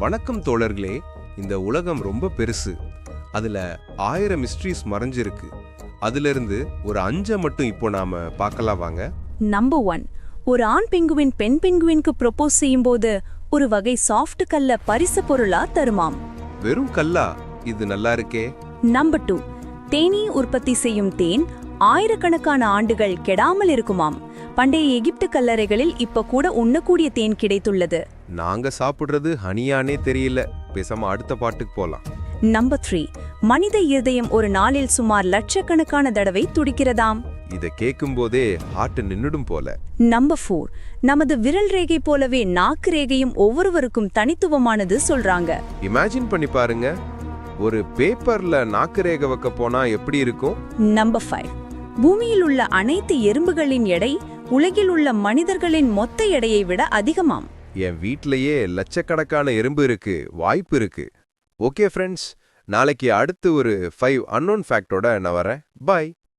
வணக்கம் தோழர்களே. இந்த உலகம் ரொம்ப பெருசு. அதுல 1000 மிஸ்ட்ரீஸ் மறைஞ்சிருக்கு. அதிலிருந்து ஒரு 5 மட்டும் இப்போ நாம பார்க்கலாம் வாங்க. நம்பர் 1, ஒரு ஆண் பெங்குவின் பெண் பெங்குவினுக்கு ப்ரொபோஸ் செய்யும்போது ஒரு வகை சாஃப்ட் கல்ல பரிசு பொருளா தருமாம். வெறும் கல்லா? இது நல்லா இருக்கே. நம்பர் 2, தேனீ உற்பத்தி செய்யும் தேன் ஆயிரக்கணக்கான ஆண்டுகள் கெடாமல் இருக்குமாம். பண்டைய எகிப்து கல்லறைகளில் இப்ப கூட உண்ணக்கூடிய தேன் கிடைத்துள்ளது. நாங்க சாப்பிடுறது ஹனியானே தெரியல. பேசாம அடுத்த பாட்டுக்கு போலாம். நம்பர் 3, மனித இருதயம் ஒரு நாளில் சுமார் லட்சக்கணக்கான தடவை துடிக்கிறதாம். இத கேட்கும் போதே ஹார்ட் நின்னுடும் போல. நம்பர் 4, நமது விரல் ரேகை போலவே நாக்கு ரேகையும் ஒவ்வொருவருக்கும் தனித்துவமானது சொல்றாங்க. இமேஜின் பண்ணி பாருங்க, ஒரு பேப்பர்ல நாக்கு ரேகை வைக்க போனா எப்படி இருக்கும்? நம்பர் 5, பூமியில் உள்ள அனைத்து எறும்புகளின் எடை உலகில் உள்ள மனிதர்களின் மொத்த எடையை விட அதிகமாம். என் வீட்லயே லட்சக்கணக்கான எறும்பு இருக்கு, வாய்ப்பு இருக்கு. ஓகே ஃப்ரெண்ட்ஸ், நாளைக்கு அடுத்து ஒரு 5 அன்னோன் ஃபேக்டோட நான் வரேன். பை.